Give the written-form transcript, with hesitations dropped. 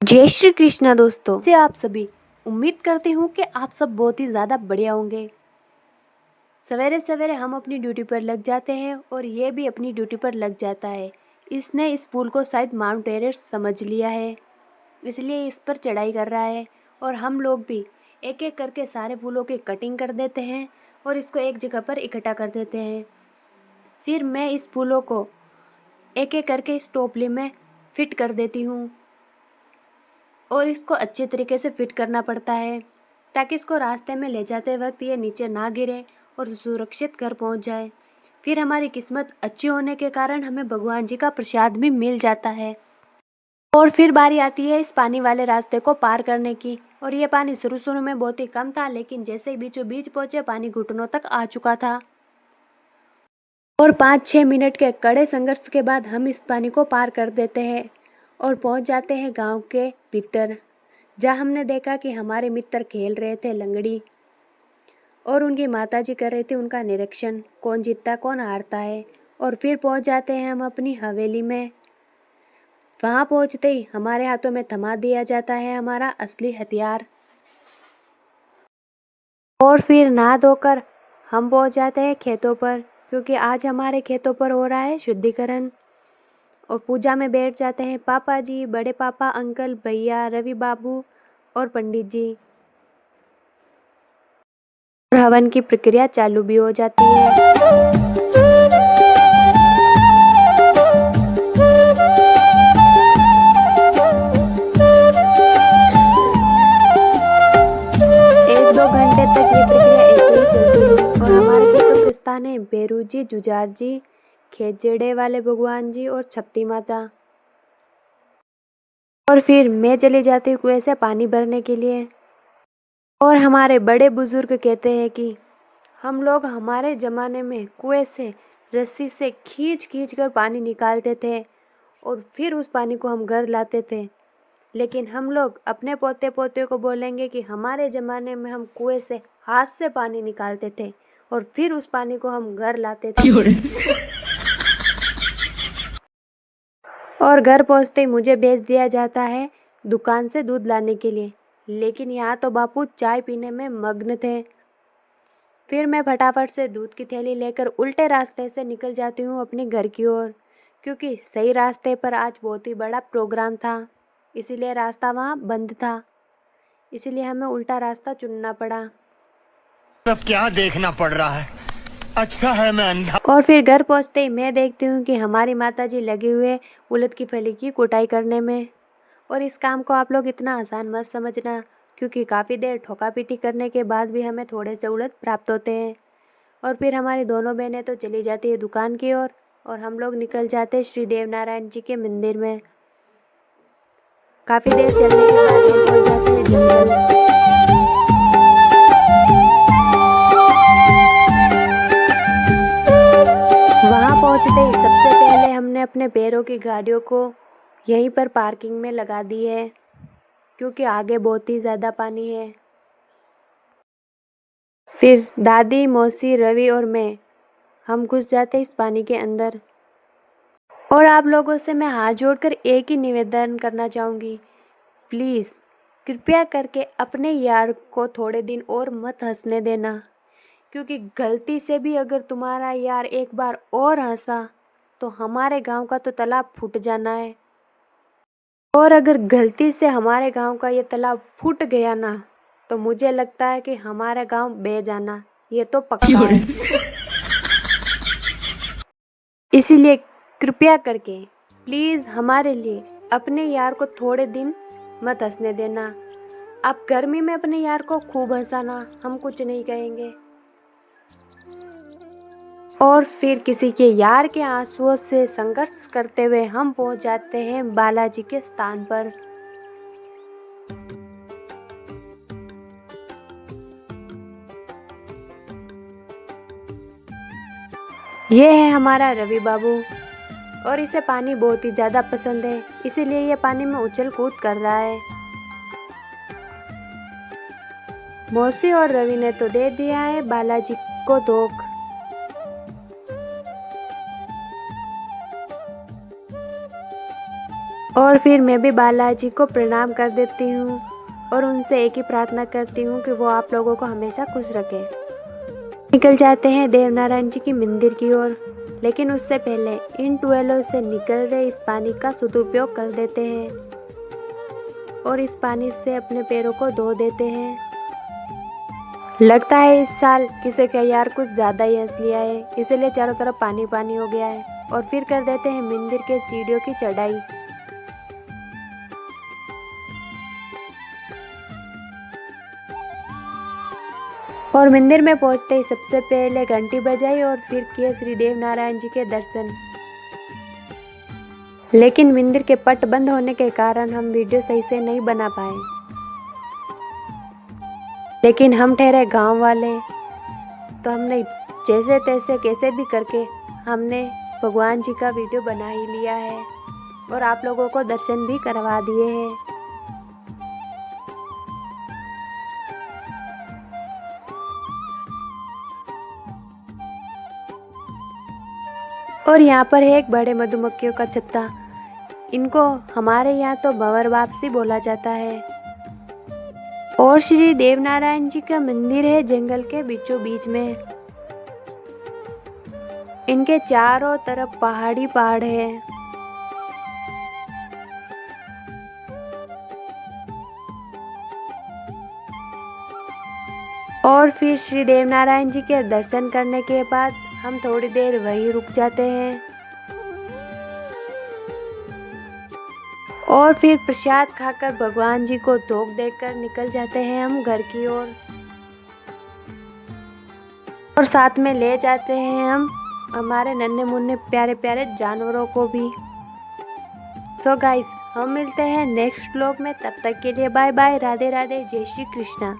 जय श्री कृष्णा दोस्तों से आप सभी। उम्मीद करती हूँ कि आप सब बहुत ही ज़्यादा बढ़िया होंगे। सवेरे सवेरे हम अपनी ड्यूटी पर लग जाते हैं और ये भी अपनी ड्यूटी पर लग जाता है। इसने इस पुल को शायद माउंट एवरेस्ट समझ लिया है, इसलिए इस पर चढ़ाई कर रहा है। और हम लोग भी एक एक करके सारे फूलों की कटिंग कर देते हैं और इसको एक जगह पर इकट्ठा कर देते हैं। फिर मैं इस फूलों को एक एक करके इस टोपली में फिट कर देती हूँ और इसको अच्छे तरीके से फिट करना पड़ता है ताकि इसको रास्ते में ले जाते वक्त ये नीचे ना गिरे और सुरक्षित घर पहुंच जाए। फिर हमारी किस्मत अच्छी होने के कारण हमें भगवान जी का प्रसाद भी मिल जाता है। और फिर बारी आती है इस पानी वाले रास्ते को पार करने की। और ये पानी शुरू शुरू में बहुत ही कम था, लेकिन जैसे ही बीचों बीच पहुंचे पानी घुटनों तक आ चुका था। और 5-6 मिनट के कड़े संघर्ष के बाद हम इस पानी को पार कर देते हैं और पहुंच जाते हैं गांव के भीतर, जहां हमने देखा कि हमारे मित्र खेल रहे थे लंगड़ी और उनकी माताजी कर रही थी उनका निरीक्षण, कौन जीतता कौन हारता है। और फिर पहुंच जाते हैं हम अपनी हवेली में। वहां पहुंचते ही हमारे हाथों में थमा दिया जाता है हमारा असली हथियार। और फिर नहा धोकर हम पहुंच जाते हैं खेतों पर, क्योंकि आज हमारे खेतों पर हो रहा है शुद्धिकरण। और पूजा में बैठ जाते हैं पापा जी, बड़े पापा, अंकल, भैया, रवि बाबू और पंडित जी। और हवन की प्रक्रिया चालू भी हो जाती है। एक दो घंटे तक ये प्रक्रिया ऐसे ही चलती है। और हमारे खेतों के स्थान है बेरू जी, जुजार जी, खेजेड़े वाले भगवान जी और छत्ती माता। और फिर मैं चली जाती हूँ कुएं से पानी भरने के लिए। और हमारे बड़े बुजुर्ग कहते हैं कि हम लोग हमारे ज़माने में कुएं से रस्सी से खींच खींच कर पानी निकालते थे और फिर उस पानी को हम घर लाते थे। लेकिन हम लोग अपने पोते पोते को बोलेंगे कि हमारे ज़माने में हम कुएं से हाथ से पानी निकालते थे और फिर उस पानी को हम घर लाते थे। और घर पहुंचते ही मुझे भेज दिया जाता है दुकान से दूध लाने के लिए, लेकिन यहाँ तो बापू चाय पीने में मग्न थे। फिर मैं फटाफट से दूध की थैली लेकर उल्टे रास्ते से निकल जाती हूँ अपने घर की ओर, क्योंकि सही रास्ते पर आज बहुत ही बड़ा प्रोग्राम था, इसीलिए रास्ता वहाँ बंद था। इसीलिए हमें उल्टा रास्ता चुनना पड़ा। अब क्या देखना पड़ रहा है, अच्छा है मैं अंधा। और फिर घर पहुँचते ही मैं देखती हूँ कि हमारी माताजी लगे हुए उड़द की फली की कुटाई करने में। और इस काम को आप लोग इतना आसान मत समझना, क्योंकि काफ़ी देर ठोका पीटी करने के बाद भी हमें थोड़े से उड़द प्राप्त होते हैं। और फिर हमारी दोनों बहनें तो चली जाती है दुकान की ओर और हम लोग निकल जाते हैं श्री देव नारायण जी के मंदिर में। काफ़ी देर चलने के बाद हम पहुंच जाते हैं जंगल। वहां पहुंचते ही सबसे पहले हमने अपने पैरों की गाड़ियों को यहीं पर पार्किंग में लगा दी है, क्योंकि आगे बहुत ही ज़्यादा पानी है। फिर दादी, मौसी, रवि और मैं हम घुस जाते इस पानी के अंदर। और आप लोगों से मैं हाथ जोड़कर एक ही निवेदन करना चाहूँगी, प्लीज़ कृपया करके अपने यार को थोड़े दिन और मत हंसने देना, क्योंकि गलती से भी अगर तुम्हारा यार एक बार और हंसा तो हमारे गांव का तो तालाब फूट जाना है। और अगर गलती से हमारे गांव का ये तालाब फूट गया ना, तो मुझे लगता है कि हमारा गांव बह जाना ये तो पक्का है। इसीलिए कृपया करके प्लीज़ हमारे लिए अपने यार को थोड़े दिन मत हंसने देना। आप गर्मी में अपने यार को खूब हंसाना, हम कुछ नहीं कहेंगे। और फिर किसी के यार के आंसुओं से संघर्ष करते हुए हम पहुंच जाते हैं बालाजी के स्थान पर। ये है हमारा रवि बाबू और इसे पानी बहुत ही ज़्यादा पसंद है, इसीलिए ये पानी में उछल कूद कर रहा है। मौसी और रवि ने तो दे दिया है बालाजी को धोख। और फिर मैं भी बालाजी को प्रणाम कर देती हूँ और उनसे एक ही प्रार्थना करती हूँ कि वो आप लोगों को हमेशा खुश रखे। निकल जाते हैं देवनारायण जी की मंदिर की ओर, लेकिन उससे पहले इन ट्यूबवेलों से निकल रहे इस पानी का सदुपयोग कर देते हैं और इस पानी से अपने पैरों को धो देते हैं। लगता है इस साल किसी का यार कुछ ज़्यादा ही हंस लिया है, इसलिए चारों तरफ पानी पानी हो गया है। और फिर कर देते हैं मंदिर के सीढ़ियों की चढ़ाई। और मंदिर में पहुंचते ही सबसे पहले घंटी बजाई और फिर किए श्री देव नारायण जी के दर्शन। लेकिन मंदिर के पट बंद होने के कारण हम वीडियो सही से नहीं बना पाए, लेकिन हम ठहरे गांव वाले, तो हमने जैसे तैसे कैसे भी करके हमने भगवान जी का वीडियो बना ही लिया है और आप लोगों को दर्शन भी करवा दिए हैं। और यहाँ पर है एक बड़े मधुमक्खियों का छत्ता, इनको हमारे यहाँ तो भंवर वापसी बोला जाता है। और श्री देवनारायण जी का मंदिर है जंगल के बीचों बीच में। इनके चारों तरफ पहाड़ी पहाड़ है। और फिर श्री देवनारायण जी के दर्शन करने के बाद हम थोड़ी देर वहीं रुक जाते हैं और फिर प्रसाद खाकर भगवान जी को धूप देकर निकल जाते हैं हम घर की ओर। और साथ में ले जाते हैं हम हमारे नन्हे मुन्ने प्यारे प्यारे जानवरों को भी। सो गाइस, हम मिलते हैं नेक्स्ट व्लॉग में, तब तक के लिए बाय बाय, राधे राधे, जय श्री कृष्णा।